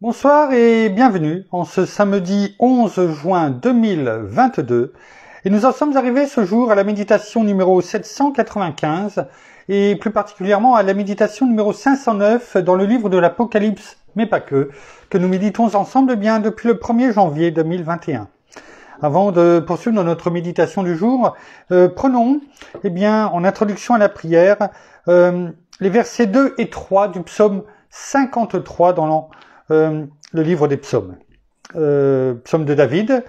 Bonsoir et bienvenue en ce samedi 11 juin 2022 et nous en sommes arrivés ce jour à la méditation numéro 795 et plus particulièrement à la méditation numéro 509 dans le livre de l'Apocalypse, mais pas que nous méditons ensemble bien depuis le 1er janvier 2021. Avant de poursuivre dans notre méditation du jour, prenons en introduction à la prière les versets 2 et 3 du psaume 53 dans le livre des psaumes. Psaume de David.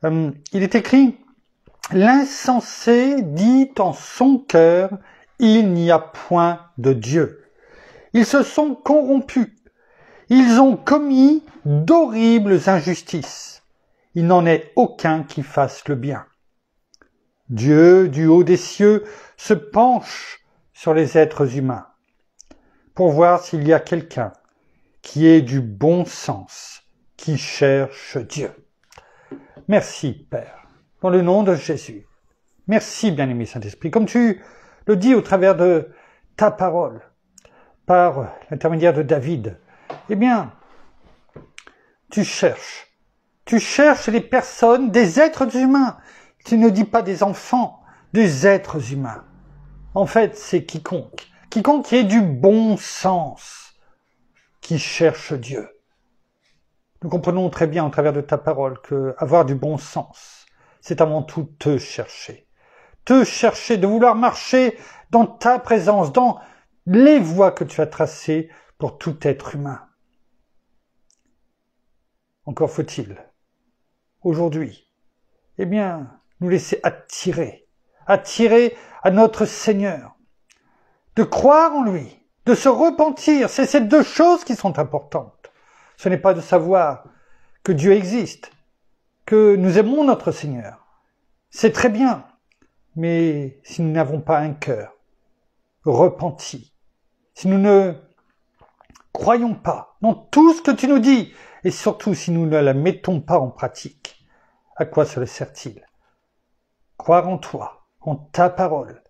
Il est écrit « L'insensé dit en son cœur, il n'y a point de Dieu. Ils se sont corrompus. Ils ont commis d'horribles injustices. Il n'en est aucun qui fasse le bien. Dieu, du haut des cieux, se penche sur les êtres humains pour voir s'il y a quelqu'un qui ait du bon sens, qui cherche Dieu. » Merci, Père, dans le nom de Jésus. Merci, bien-aimé Saint-Esprit, comme tu le dis au travers de ta parole, par l'intermédiaire de David. Tu cherches les personnes, des êtres humains. Tu ne dis pas des enfants, des êtres humains. En fait, c'est quiconque qui ait du bon sens, qui cherche Dieu. Nous comprenons très bien au travers de ta parole que avoir du bon sens, c'est avant tout te chercher, de vouloir marcher dans ta présence, dans les voies que tu as tracées pour tout être humain. Encore faut-il, aujourd'hui, nous laisser attirer à notre Seigneur, de croire en lui, de se repentir. C'est ces deux choses qui sont importantes. Ce n'est pas de savoir que Dieu existe, que nous aimons notre Seigneur. C'est très bien, mais si nous n'avons pas un cœur repenti, si nous ne croyons pas dans tout ce que tu nous dis, et surtout si nous ne la mettons pas en pratique, à quoi cela sert-il? Croire en toi, en ta parole,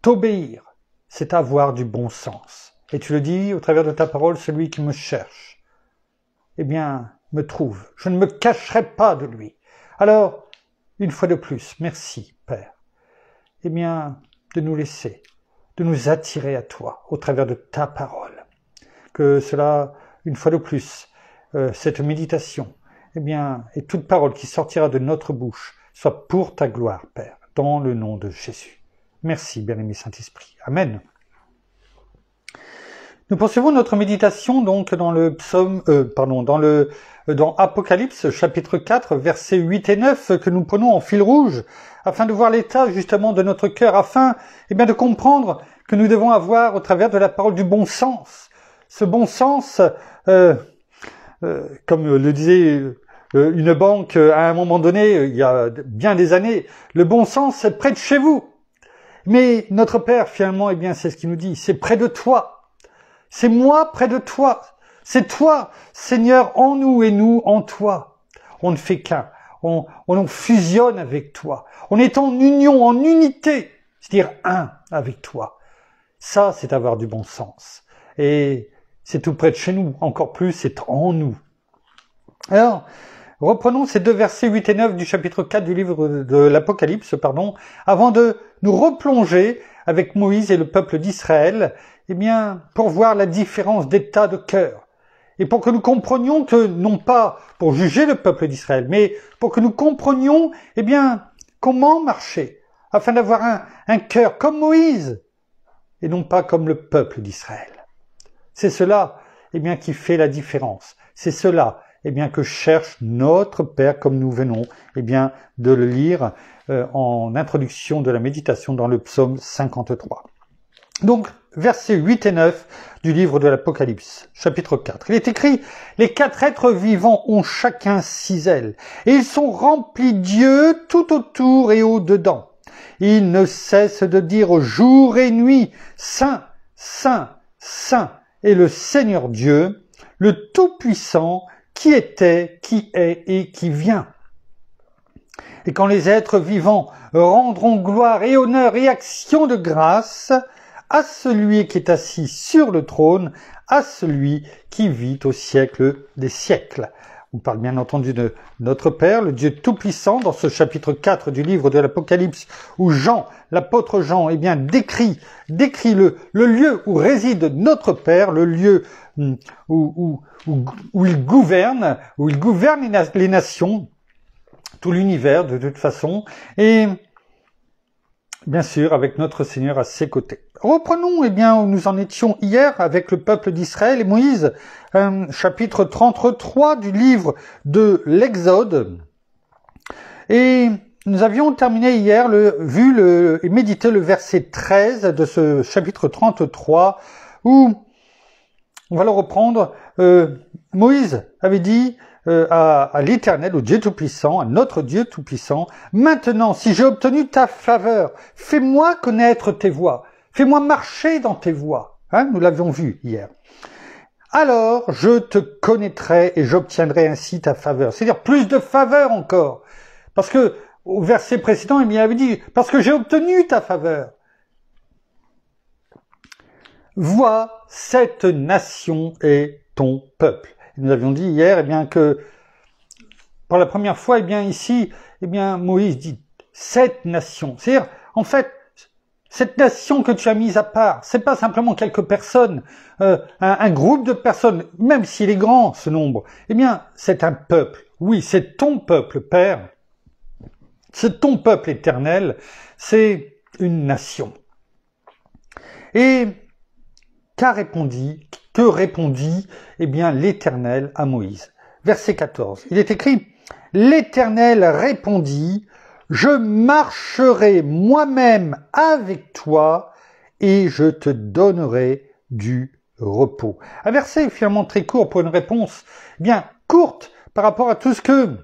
t'obéir, c'est avoir du bon sens. Et tu le dis au travers de ta parole, celui qui me cherche, me trouve. Je ne me cacherai pas de lui. Alors, une fois de plus, merci, Père. De nous laisser, de nous attirer à toi au travers de ta parole. Que cela, une fois de plus, cette méditation, et toute parole qui sortira de notre bouche, soit pour ta gloire, Père, dans le nom de Jésus. Merci, bien-aimé Saint-Esprit. Amen. Nous poursuivons notre méditation donc dans le psaume, dans Apocalypse, chapitre 4, versets 8 et 9, que nous prenons en fil rouge, afin de voir l'état justement de notre cœur, afin de comprendre que nous devons avoir au travers de la parole du bon sens. Ce bon sens, comme le disait une banque à un moment donné, il y a bien des années, le bon sens c'est près de chez vous. Mais notre Père, finalement, c'est ce qu'il nous dit, c'est près de toi. C'est moi près de toi. C'est toi, Seigneur, en nous et nous en toi. On ne fait qu'un. On fusionne avec toi. On est en union, en unité, c'est-à-dire un avec toi. Ça, c'est avoir du bon sens. Et c'est tout près de chez nous. Encore plus, c'est en nous. Alors, reprenons ces deux versets 8 et 9 du chapitre 4 du livre de l'Apocalypse, avant de nous replonger avec Moïse et le peuple d'Israël, pour voir la différence d'état de cœur. Et pour que nous comprenions que, non pas pour juger le peuple d'Israël, mais pour que nous comprenions, comment marcher, afin d'avoir un cœur comme Moïse, et non pas comme le peuple d'Israël. C'est cela, qui fait la différence. C'est cela, que cherche notre Père, comme nous venons, de le lire en introduction de la méditation dans le psaume 53. Donc, versets 8 et 9 du livre de l'Apocalypse, chapitre 4. Il est écrit « Les quatre êtres vivants ont chacun 6 ailes, et ils sont remplis d'yeux tout autour et au-dedans. Ils ne cessent de dire jour et nuit, Saint, Saint, Saint est le Seigneur Dieu, le Tout-Puissant, qui était, qui est et qui vient. » Et quand les êtres vivants rendront gloire et honneur et action de grâce à celui qui est assis sur le trône, à celui qui vit au siècle des siècles. On parle bien entendu de notre Père, le Dieu Tout-Puissant, dans ce chapitre 4 du livre de l'Apocalypse, où Jean, l'apôtre Jean, décrit le lieu où réside notre Père, le lieu où il gouverne les nations, tout l'univers de toute façon, et bien sûr avec notre Seigneur à ses côtés. Reprenons où nous en étions hier avec le peuple d'Israël et Moïse, chapitre 33 du livre de l'Exode. Et nous avions terminé hier, et médité le verset 13 de ce chapitre 33, où, on va le reprendre, Moïse avait dit à l'Éternel, au Dieu Tout-Puissant, à notre Dieu Tout-Puissant, « Maintenant, si j'ai obtenu ta faveur, fais-moi connaître tes voies, fais-moi marcher dans tes voies. » Nous l'avions vu hier. « Alors, je te connaîtrai et j'obtiendrai ainsi ta faveur. » C'est-à-dire plus de faveur encore. Parce que au verset précédent, il avait dit « Parce que j'ai obtenu ta faveur. » Vois, cette nation est ton peuple. Et nous avions dit hier, que pour la première fois, ici, Moïse dit cette nation. C'est-à-dire, en fait, cette nation que tu as mise à part, c'est pas simplement quelques personnes, un groupe de personnes, même s'il est grand ce nombre. C'est un peuple. Oui, c'est ton peuple, Père. C'est ton peuple éternel. C'est une nation. Et que répondit l'Éternel à Moïse. Verset 14. Il est écrit, l'Éternel répondit, je marcherai moi-même avec toi et je te donnerai du repos. Un verset finalement très court pour une réponse courte par rapport à tout ce que,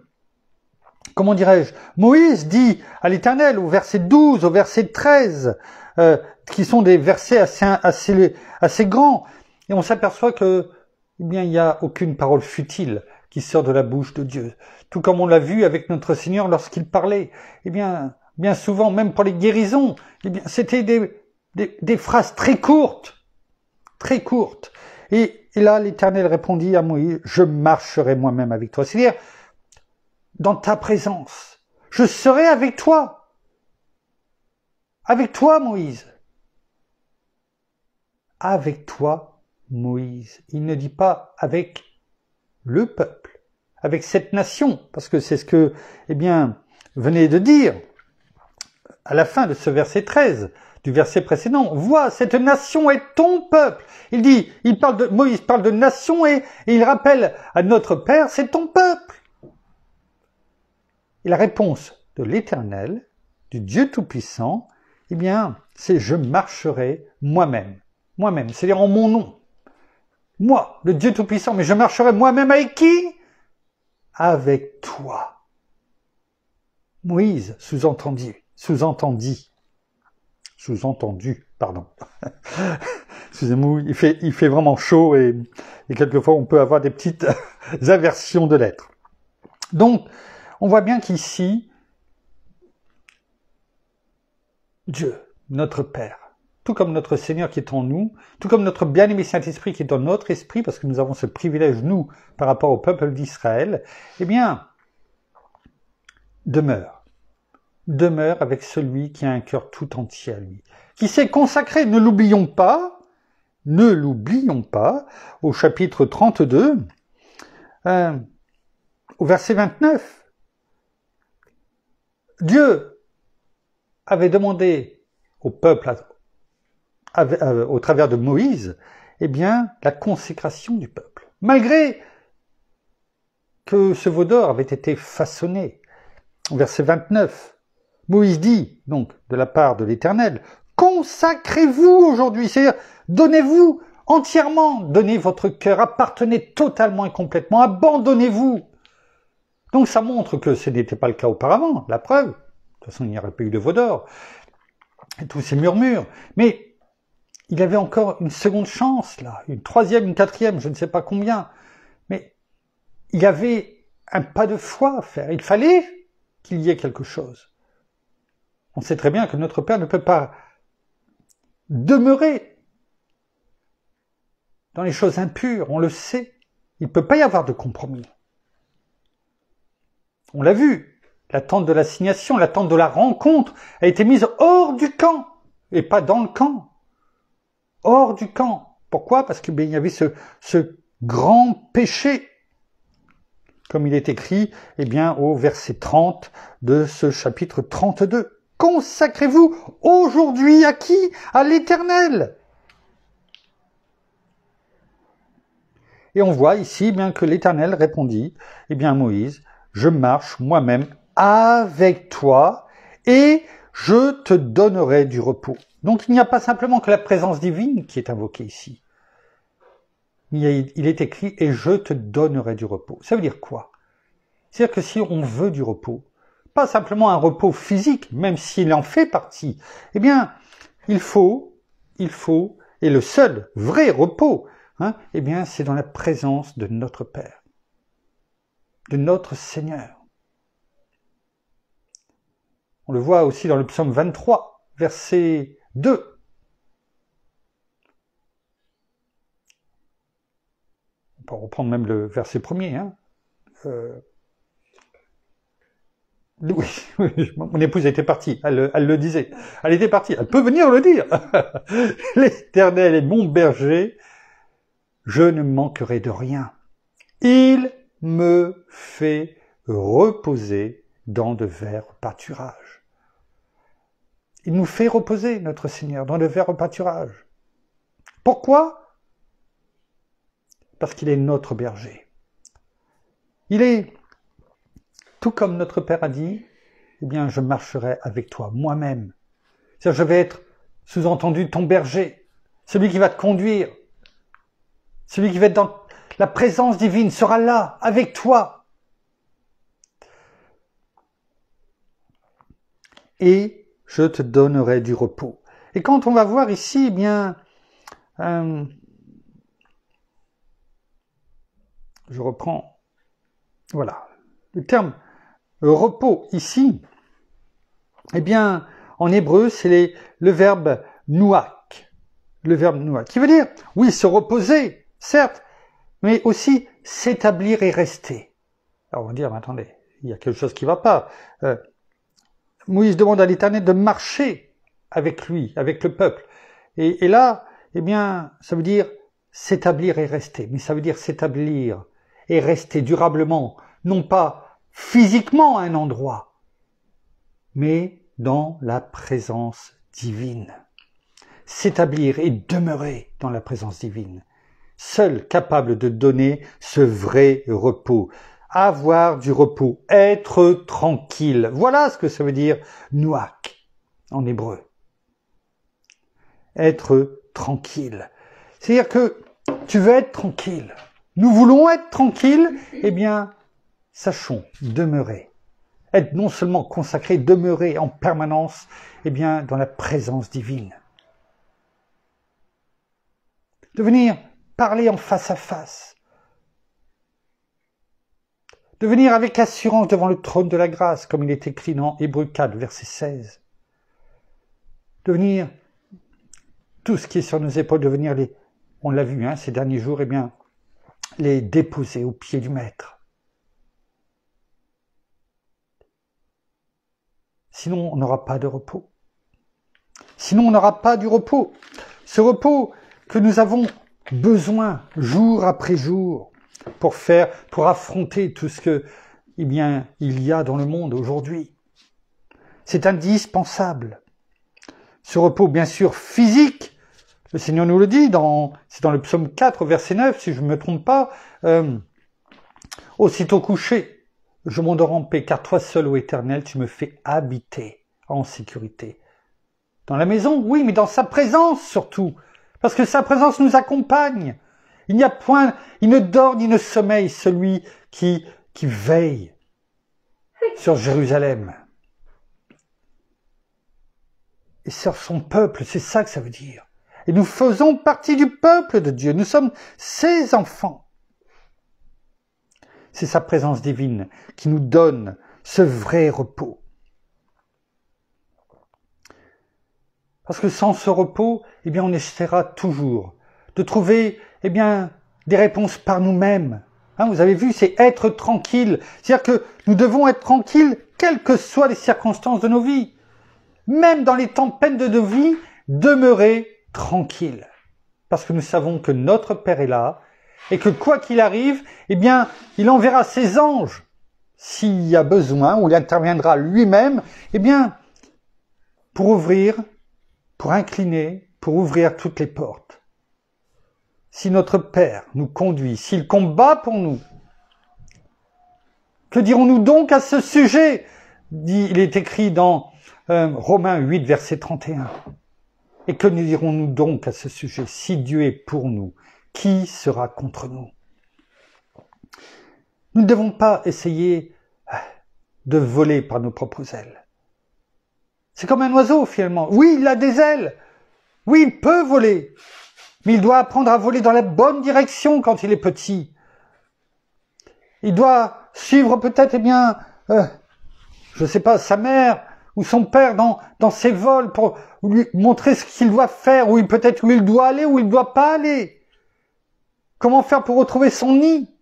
Moïse dit à l'Éternel au verset 12, au verset 13, qui sont des versets assez grands. Et on s'aperçoit que, il n'y a aucune parole futile qui sort de la bouche de Dieu. Tout comme on l'a vu avec notre Seigneur lorsqu'il parlait. Bien souvent, même pour les guérisons, c'était des phrases très courtes. Très courtes. Et là, l'Éternel répondit à Moïse, je marcherai moi-même avec toi. C'est-à-dire, dans ta présence, je serai avec toi. Avec toi, Moïse. Avec toi, Moïse. Il ne dit pas avec le peuple, avec cette nation, parce que c'est ce que, venait de dire à la fin de ce verset 13, du verset précédent. Vois, cette nation est ton peuple. Moïse parle de nation et il rappelle à notre Père, c'est ton peuple. Et la réponse de l'Éternel, du Dieu Tout-Puissant, c'est je marcherai moi-même. Moi-même, c'est-à-dire en mon nom. Moi, le Dieu Tout-Puissant, mais je marcherai moi-même avec qui? Avec toi. Moïse, sous-entendu, pardon. Excusez-moi, il fait vraiment chaud et quelquefois on peut avoir des petites inversions de lettres. Donc, on voit bien qu'ici, Dieu, notre Père, tout comme notre Seigneur qui est en nous, tout comme notre bien-aimé Saint-Esprit qui est dans notre esprit, parce que nous avons ce privilège, nous, par rapport au peuple d'Israël, demeure avec celui qui a un cœur tout entier à lui, qui s'est consacré, ne l'oublions pas, au chapitre 32, au verset 29, Dieu avait demandé au peuple, au travers de Moïse, la consécration du peuple. Malgré que ce veau d'or avait été façonné. Au verset 29, Moïse dit, donc, de la part de l'Éternel, consacrez-vous aujourd'hui, c'est-à-dire, donnez-vous entièrement, donnez votre cœur, appartenez totalement et complètement, abandonnez-vous. Donc ça montre que ce n'était pas le cas auparavant, la preuve. De toute façon, il n'y aurait pas eu de veau d'or. Et tous ces murmures. Mais il avait encore une seconde chance, là, une troisième, une quatrième, je ne sais pas combien. Mais il y avait un pas de foi à faire. Il fallait qu'il y ait quelque chose. On sait très bien que notre Père ne peut pas demeurer dans les choses impures, on le sait. Il ne peut pas y avoir de compromis. On l'a vu, la tente de l'assignation, la tente de la rencontre a été mise hors du camp, et pas dans le camp. Hors du camp. Pourquoi? Parce qu'il y avait ce grand péché, comme il est écrit au verset 30 de ce chapitre 32. Consacrez-vous aujourd'hui à qui? À l'Éternel. Et on voit ici que l'Éternel répondit, à Moïse, je marche moi-même avec toi et je te donnerai du repos. Donc il n'y a pas simplement que la présence divine qui est invoquée ici. Il est écrit et je te donnerai du repos. Ça veut dire quoi? C'est-à-dire que si on veut du repos, pas simplement un repos physique, même s'il en fait partie, il faut, et le seul vrai repos, c'est dans la présence de notre Père, de notre Seigneur. On le voit aussi dans le psaume 23, verset 2. On peut reprendre même le verset premier. Oui, mon épouse était partie, elle le disait. Elle était partie, elle peut venir le dire. L'Éternel est mon berger, je ne manquerai de rien. Il me fait reposer dans de verts pâturages. Il nous fait reposer, notre Seigneur, dans de verts pâturages. Pourquoi? Parce qu'il est notre berger. Il est, tout comme notre Père a dit, je marcherai avec toi moi-même. C'est-à-dire, je vais être, sous-entendu, ton berger, celui qui va te conduire, celui qui va être dans la présence divine, sera là, avec toi. Et je te donnerai du repos. Et quand on va voir ici, je reprends, voilà, le terme repos ici, en hébreu, c'est le verbe nouak. Le verbe nouak, qui veut dire, oui, se reposer, certes, mais aussi s'établir et rester. Alors on va dire, attendez, il y a quelque chose qui ne va pas. Moïse demande à l'Éternel de marcher avec lui, avec le peuple. Et là, ça veut dire s'établir et rester. Mais ça veut dire s'établir et rester durablement, non pas physiquement à un endroit, mais dans la présence divine. S'établir et demeurer dans la présence divine. Seul capable de donner ce vrai repos. Avoir du repos, être tranquille. Voilà ce que ça veut dire nouak en hébreu. Être tranquille. C'est-à-dire que tu veux être tranquille. Nous voulons être tranquilles, sachons demeurer. Être non seulement consacré, demeurer en permanence, dans la présence divine. De venir parler en face à face. De venir avec assurance devant le trône de la grâce, comme il est écrit dans Hébreux 4, verset 16. De venir, tout ce qui est sur nos épaules, de venir on l'a vu ces derniers jours, les déposer aux pieds du Maître. Sinon, on n'aura pas de repos. Sinon, on n'aura pas du repos. Ce repos que nous avons besoin, jour après jour, pour affronter tout ce que, il y a dans le monde aujourd'hui. C'est indispensable. Ce repos, bien sûr, physique, le Seigneur nous le dit, c'est dans le psaume 4, verset 9, si je ne me trompe pas, aussitôt couché, je m'endors en paix, car toi seul, ô Éternel, tu me fais habiter en sécurité. Dans la maison, oui, mais dans sa présence surtout, parce que sa présence nous accompagne. Il n'y a point, il ne dort ni ne sommeille celui qui veille sur Jérusalem. Et sur son peuple, c'est ça que ça veut dire. Et nous faisons partie du peuple de Dieu. Nous sommes ses enfants. C'est sa présence divine qui nous donne ce vrai repos. Parce que sans ce repos, eh bien, on essaiera toujours de trouver, eh bien, des réponses par nous-mêmes. Hein, vous avez vu, c'est être tranquille. C'est-à-dire que nous devons être tranquilles, quelles que soient les circonstances de nos vies. Même dans les tempêtes de nos vies, demeurer tranquille. Parce que nous savons que notre Père est là, et que quoi qu'il arrive, eh bien, il enverra ses anges, s'il y a besoin, ou il interviendra lui-même, eh bien, pour ouvrir, pour incliner, pour ouvrir toutes les portes. Si notre Père nous conduit, s'il combat pour nous, que dirons-nous donc à ce sujet? Il est écrit dans Romains 8, verset 31. Et que nous dirons-nous donc à ce sujet? Si Dieu est pour nous, qui sera contre nous? Nous ne devons pas essayer de voler par nos propres ailes. C'est comme un oiseau finalement. Oui, il a des ailes. Oui, il peut voler. Mais il doit apprendre à voler dans la bonne direction quand il est petit. Il doit suivre peut-être, eh bien, je ne sais pas, sa mère ou son père dans ses vols pour lui montrer ce qu'il doit faire, ou peut-être où il doit aller, où il ne doit pas aller. Comment faire pour retrouver son nid?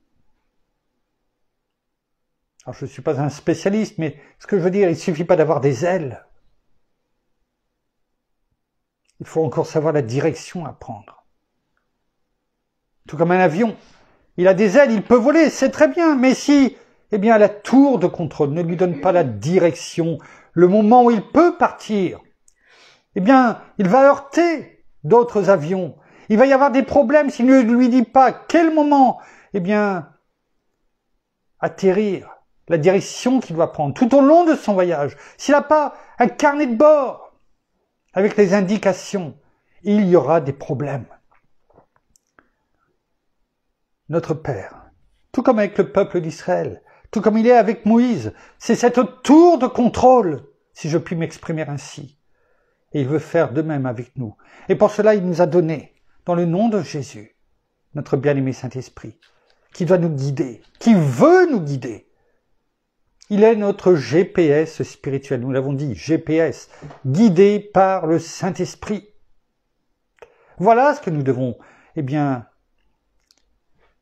Alors, je ne suis pas un spécialiste, mais ce que je veux dire, il ne suffit pas d'avoir des ailes. Il faut encore savoir la direction à prendre. Tout comme un avion. Il a des ailes, il peut voler, c'est très bien, mais si, eh bien, la tour de contrôle ne lui donne pas la direction, le moment où il peut partir, eh bien, il va heurter d'autres avions. Il va y avoir des problèmes s'il ne lui dit pas quel moment, eh bien, atterrir, la direction qu'il doit prendre tout au long de son voyage. S'il n'a pas un carnet de bord avec les indications, il y aura des problèmes. Notre Père, tout comme avec le peuple d'Israël, tout comme il est avec Moïse, c'est cette tour de contrôle, si je puis m'exprimer ainsi. Et il veut faire de même avec nous. Et pour cela, il nous a donné, dans le nom de Jésus, notre bien-aimé Saint-Esprit, qui doit nous guider, qui veut nous guider. Il est notre GPS spirituel, nous l'avons dit, GPS, guidé par le Saint-Esprit. Voilà ce que nous devons, eh bien,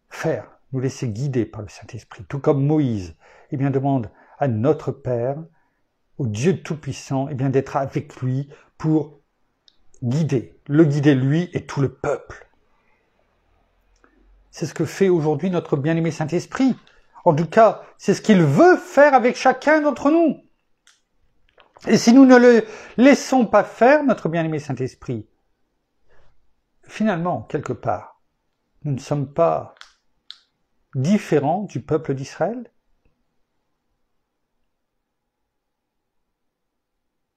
faire, nous laisser guider par le Saint-Esprit. Tout comme Moïse, eh bien, demande à notre Père, au Dieu Tout-Puissant, eh bien, d'être avec lui pour le guider lui et tout le peuple. C'est ce que fait aujourd'hui notre bien-aimé Saint-Esprit. En tout cas, c'est ce qu'il veut faire avec chacun d'entre nous. Et si nous ne le laissons pas faire, notre bien-aimé Saint-Esprit, finalement, quelque part, nous ne sommes pas différents du peuple d'Israël.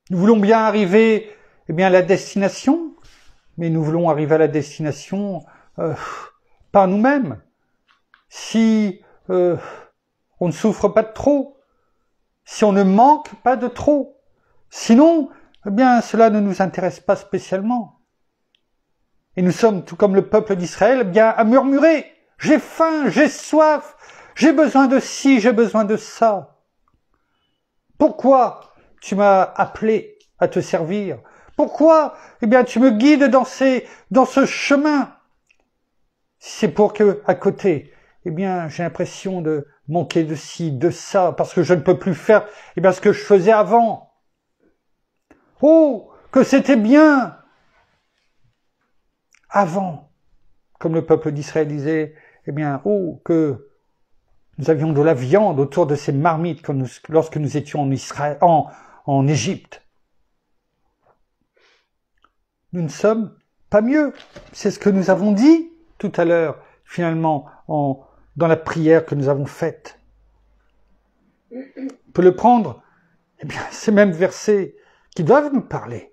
Nous voulons bien arriver, eh bien, à la destination, mais nous voulons arriver à la destination par nous-mêmes. Si on ne souffre pas de trop, si on ne manque pas de trop, sinon, eh bien, cela ne nous intéresse pas spécialement. Et nous sommes, tout comme le peuple d'Israël, eh bien, à murmurer. J'ai faim, j'ai soif, j'ai besoin de ci, j'ai besoin de ça. Pourquoi tu m'as appelé à te servir? Pourquoi, eh bien, tu me guides dans ce chemin? C'est pour que, à côté, eh bien, j'ai l'impression de manquer de ci, de ça, parce que je ne peux plus faire, eh bien, ce que je faisais avant. Oh, que c'était bien avant, comme le peuple d'Israël disait, eh bien, oh, que nous avions de la viande autour de ces marmites lorsque nous étions en Égypte. Nous ne sommes pas mieux. C'est ce que nous avons dit tout à l'heure, finalement, dans la prière que nous avons faite. On peut le prendre, eh bien, ces mêmes versets qui doivent nous parler.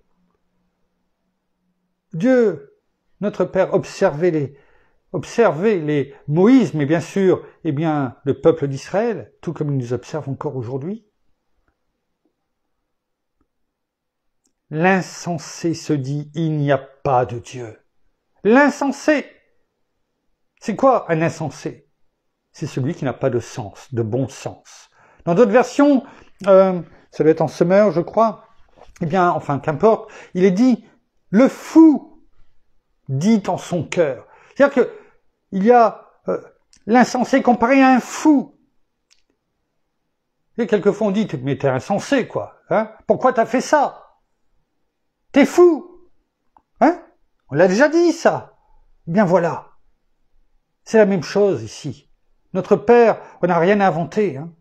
Dieu, notre Père, observez les Moïse, mais bien sûr, eh bien, le peuple d'Israël, tout comme il nous observe encore aujourd'hui. L'insensé se dit, il n'y a pas de Dieu. L'insensé! C'est quoi un insensé? C'est celui qui n'a pas de sens, de bon sens. Dans d'autres versions, ça doit être en Semeur, je crois, eh bien, enfin, qu'importe, il est dit, le fou dit en son cœur. C'est-à-dire que il y a l'insensé comparé à un fou. Et quelquefois on dit, mais t'es insensé, quoi. Hein? Pourquoi t'as fait ça? T'es fou. Hein? On l'a déjà dit, ça. Eh bien voilà. C'est la même chose ici. Notre Père, on n'a rien inventé. Hein?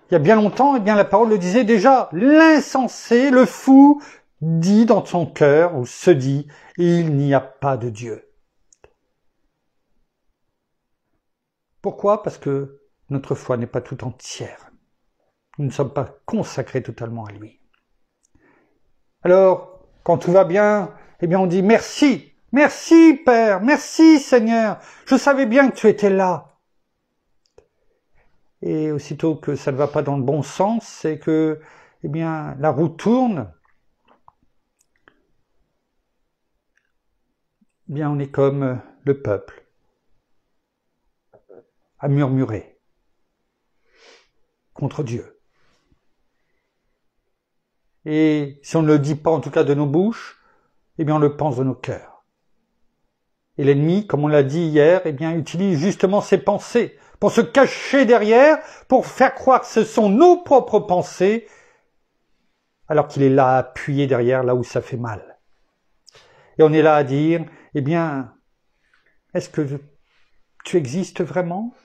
Il y a bien longtemps, eh bien la parole le disait déjà. L'insensé, le fou, dit dans son cœur, ou se dit, il n'y a pas de Dieu. Pourquoi? Parce que notre foi n'est pas tout entière. Nous ne sommes pas consacrés totalement à lui. Alors, quand tout va bien, eh bien on dit merci, merci Père, merci Seigneur, je savais bien que tu étais là. Et aussitôt que ça ne va pas dans le bon sens, c'est que, eh bien, la roue tourne, eh bien on est comme le peuple, à murmurer contre Dieu. Et si on ne le dit pas, en tout cas de nos bouches, eh bien on le pense de nos cœurs. Et l'ennemi, comme on l'a dit hier, eh bien utilise justement ses pensées pour se cacher derrière, pour faire croire que ce sont nos propres pensées, alors qu'il est là appuyé derrière, là où ça fait mal. Et on est là à dire, eh bien, est-ce que tu existes vraiment?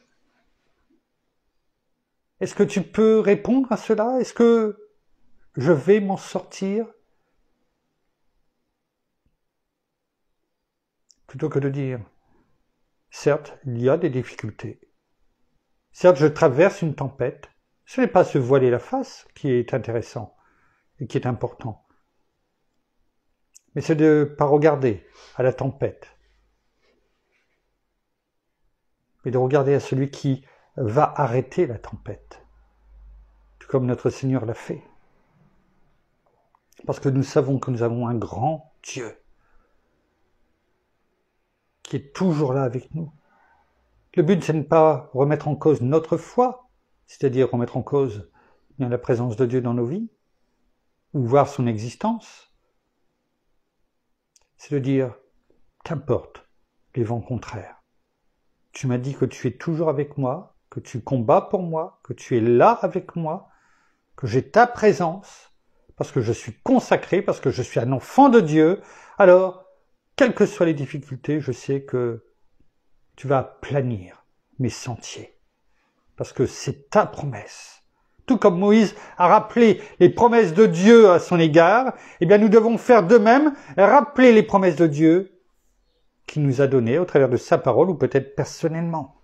Est-ce que tu peux répondre à cela? Est-ce que je vais m'en sortir? Plutôt que de dire, certes, il y a des difficultés. Certes, je traverse une tempête. Ce n'est pas se voiler la face qui est intéressant et qui est important. Mais c'est de ne pas regarder à la tempête, mais de regarder à celui qui va arrêter la tempête, tout comme notre Seigneur l'a fait. Parce que nous savons que nous avons un grand Dieu qui est toujours là avec nous. Le but, c'est de ne pas remettre en cause notre foi, c'est-à-dire remettre en cause bien la présence de Dieu dans nos vies, ou voir son existence. C'est de dire, qu'importe les vents contraires. Tu m'as dit que tu es toujours avec moi, que tu combats pour moi, que tu es là avec moi, que j'ai ta présence, parce que je suis consacré, parce que je suis un enfant de Dieu. Alors, quelles que soient les difficultés, je sais que tu vas planir mes sentiers, parce que c'est ta promesse. Tout comme Moïse a rappelé les promesses de Dieu à son égard, eh bien nous devons faire de même, rappeler les promesses de Dieu qu'il nous a données au travers de sa parole, ou peut-être personnellement.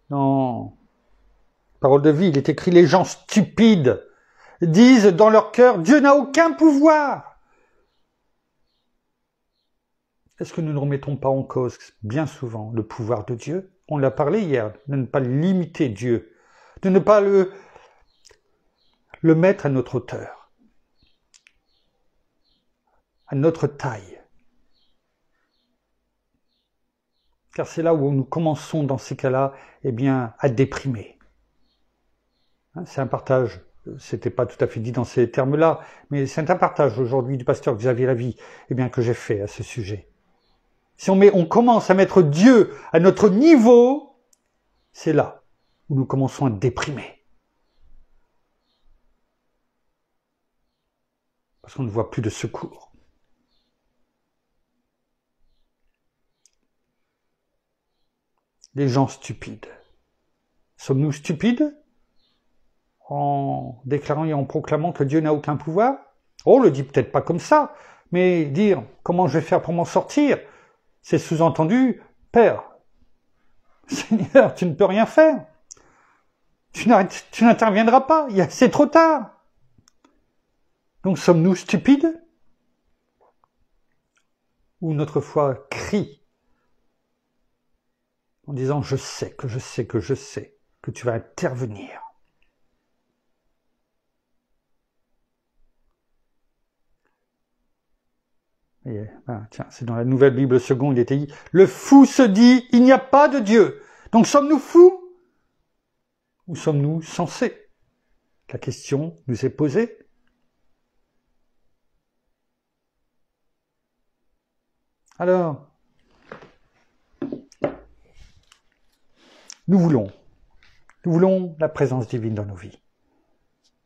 Dans Parole de vie, il est écrit, les gens stupides disent dans leur cœur, Dieu n'a aucun pouvoir. Est-ce que nous ne remettons pas en cause bien souvent le pouvoir de Dieu? On l'a parlé hier, de ne pas limiter Dieu, de ne pas le mettre à notre hauteur, à notre taille. Car c'est là où nous commençons dans ces cas-là, eh bien, à déprimer. C'est un partage, c'était pas tout à fait dit dans ces termes-là, mais c'est un partage aujourd'hui du pasteur Xavier Lavie, eh bien, que j'ai fait à ce sujet. Si on commence à mettre Dieu à notre niveau, c'est là où nous commençons à déprimer. Parce qu'on ne voit plus de secours. Les gens stupides. Sommes-nous stupides en déclarant et en proclamant que Dieu n'a aucun pouvoir? On le dit peut-être pas comme ça, mais dire comment je vais faire pour m'en sortir, c'est sous-entendu, Père, Seigneur, tu ne peux rien faire. Tu n'interviendras pas, c'est trop tard. Donc sommes-nous stupides? Ou notre foi crie en disant je sais que tu vas intervenir. Et, tiens, c'est dans la Nouvelle Bible seconde, il était dit, le fou se dit, il n'y a pas de Dieu. Donc sommes-nous fous? Ou sommes-nous sensés? La question nous est posée. Alors, nous voulons la présence divine dans nos vies.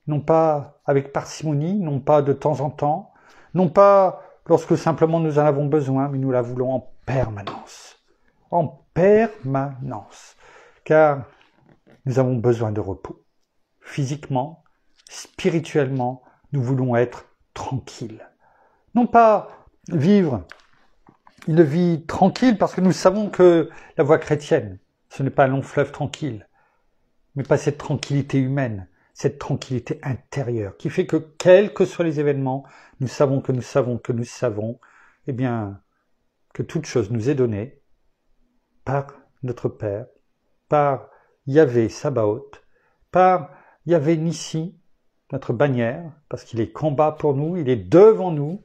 Non pas avec parcimonie, non pas de temps en temps, non pas lorsque simplement nous en avons besoin, mais nous la voulons en permanence. En permanence. Car nous avons besoin de repos. Physiquement, spirituellement, nous voulons être tranquilles. Non pas vivre une vie tranquille, parce que nous savons que la voie chrétienne, ce n'est pas un long fleuve tranquille, mais pas cette tranquillité humaine, cette tranquillité intérieure, qui fait que, quels que soient les événements, nous savons, eh bien, que toute chose nous est donnée par notre Père, par Yahvé Sabaoth, par Yahvé Nissi, notre bannière, parce qu'il est combat pour nous, il est devant nous,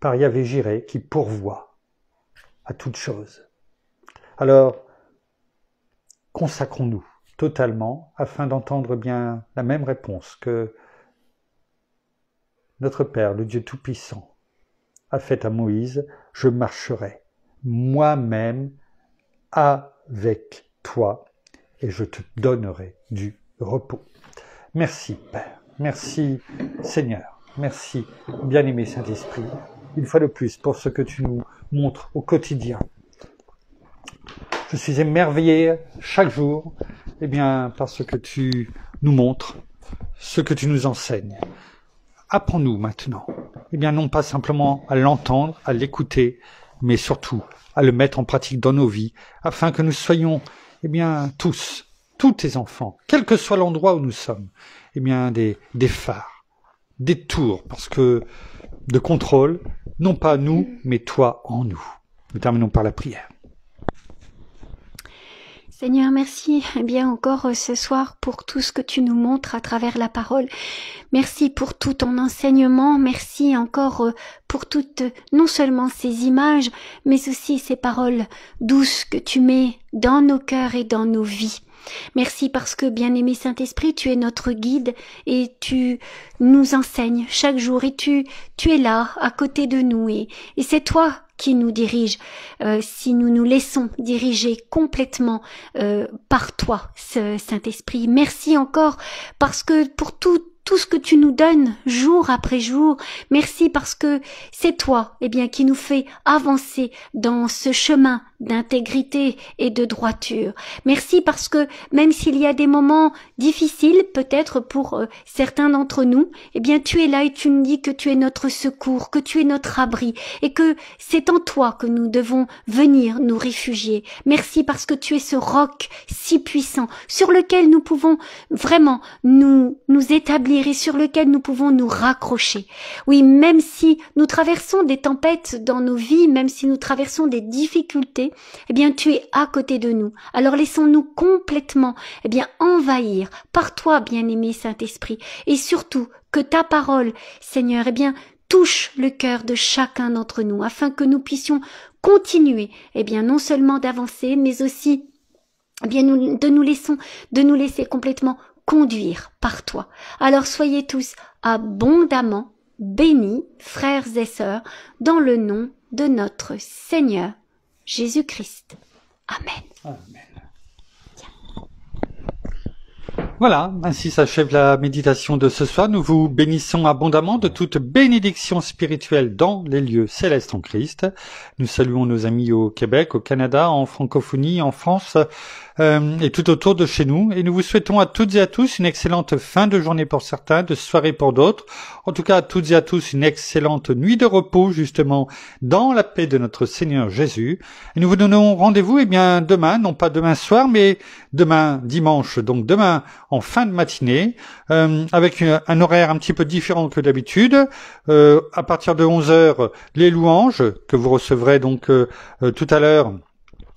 par Yahvé Jireh, qui pourvoit à toute chose. Alors, consacrons-nous totalement afin d'entendre bien la même réponse que notre Père, le Dieu Tout-Puissant, a faite à Moïse: je marcherai moi-même avec toi et je te donnerai du repos. Merci Père, merci Seigneur, merci bien-aimé Saint-Esprit, une fois de plus pour ce que tu nous montres au quotidien. Je suis émerveillé chaque jour, eh bien, par ce que tu nous montres, ce que tu nous enseignes. Apprends-nous maintenant, eh bien, non pas simplement à l'entendre, à l'écouter, mais surtout à le mettre en pratique dans nos vies, afin que nous soyons, eh bien, tous tes enfants, quel que soit l'endroit où nous sommes, eh bien, des phares, des tours, parce que de contrôle, non pas nous, mais toi en nous. Nous terminons par la prière. Seigneur, merci bien encore ce soir pour tout ce que tu nous montres à travers la parole. Merci pour tout ton enseignement, merci encore pour toutes, non seulement ces images, mais aussi ces paroles douces que tu mets dans nos cœurs et dans nos vies. Merci parce que, bien-aimé Saint-Esprit, tu es notre guide et tu nous enseignes chaque jour et tu es là, à côté de nous et c'est toi qui nous dirige, si nous nous laissons diriger complètement par toi, Saint-Esprit. Merci encore parce que pour tout ce que tu nous donnes jour après jour, merci parce que c'est toi, eh bien, qui nous fait avancer dans ce chemin d'intégrité et de droiture. Merci parce que même s'il y a des moments difficiles, peut-être pour certains d'entre nous, eh bien, tu es là et tu nous dis que tu es notre secours, que tu es notre abri et que c'est en toi que nous devons venir nous réfugier. Merci parce que tu es ce roc si puissant sur lequel nous pouvons vraiment nous établir et sur lequel nous pouvons nous raccrocher. Oui, même si nous traversons des tempêtes dans nos vies, même si nous traversons des difficultés, eh bien, tu es à côté de nous. Alors laissons-nous complètement, eh bien, envahir par toi, bien-aimé Saint-Esprit, et surtout que ta parole, Seigneur, eh bien, touche le cœur de chacun d'entre nous, afin que nous puissions continuer, eh bien, non seulement d'avancer, mais aussi, eh bien, de nous laisser complètement conduire par toi. Alors soyez tous abondamment bénis, frères et sœurs, dans le nom de notre Seigneur Jésus-Christ. Amen. Amen. Voilà, ainsi s'achève la méditation de ce soir. Nous vous bénissons abondamment de toute bénédiction spirituelle dans les lieux célestes en Christ. Nous saluons nos amis au Québec, au Canada, en francophonie, en France et tout autour de chez nous. Et nous vous souhaitons à toutes et à tous une excellente fin de journée pour certains, de soirée pour d'autres. En tout cas, à toutes et à tous une excellente nuit de repos, justement, dans la paix de notre Seigneur Jésus. Et nous vous donnons rendez-vous, eh bien, demain, non pas demain soir, mais demain dimanche, donc demain en fin de matinée, avec un horaire un petit peu différent que d'habitude. À partir de 11h, les louanges que vous recevrez donc tout à l'heure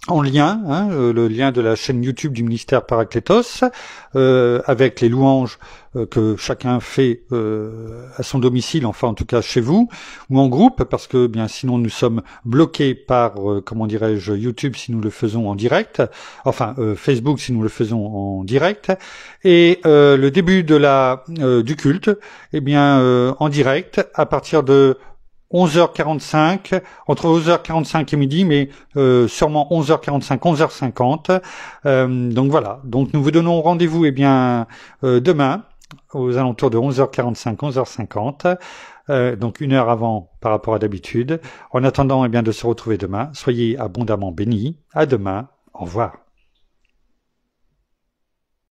en lien, le lien de la chaîne YouTube du ministère Paraclétos, avec les louanges que chacun fait à son domicile, enfin en tout cas chez vous, ou en groupe, parce que bien sinon nous sommes bloqués par, comment dirais-je, YouTube si nous le faisons en direct, enfin Facebook si nous le faisons en direct, et le début de du culte, eh bien en direct à partir de 11h45, entre 11h45 et midi, mais sûrement 11h45, 11h50. Donc voilà. Donc nous vous donnons rendez-vous demain aux alentours de 11h45, 11h50. Donc 1 heure avant par rapport à d'habitude. En attendant de se retrouver demain, soyez abondamment bénis. À demain. Au revoir.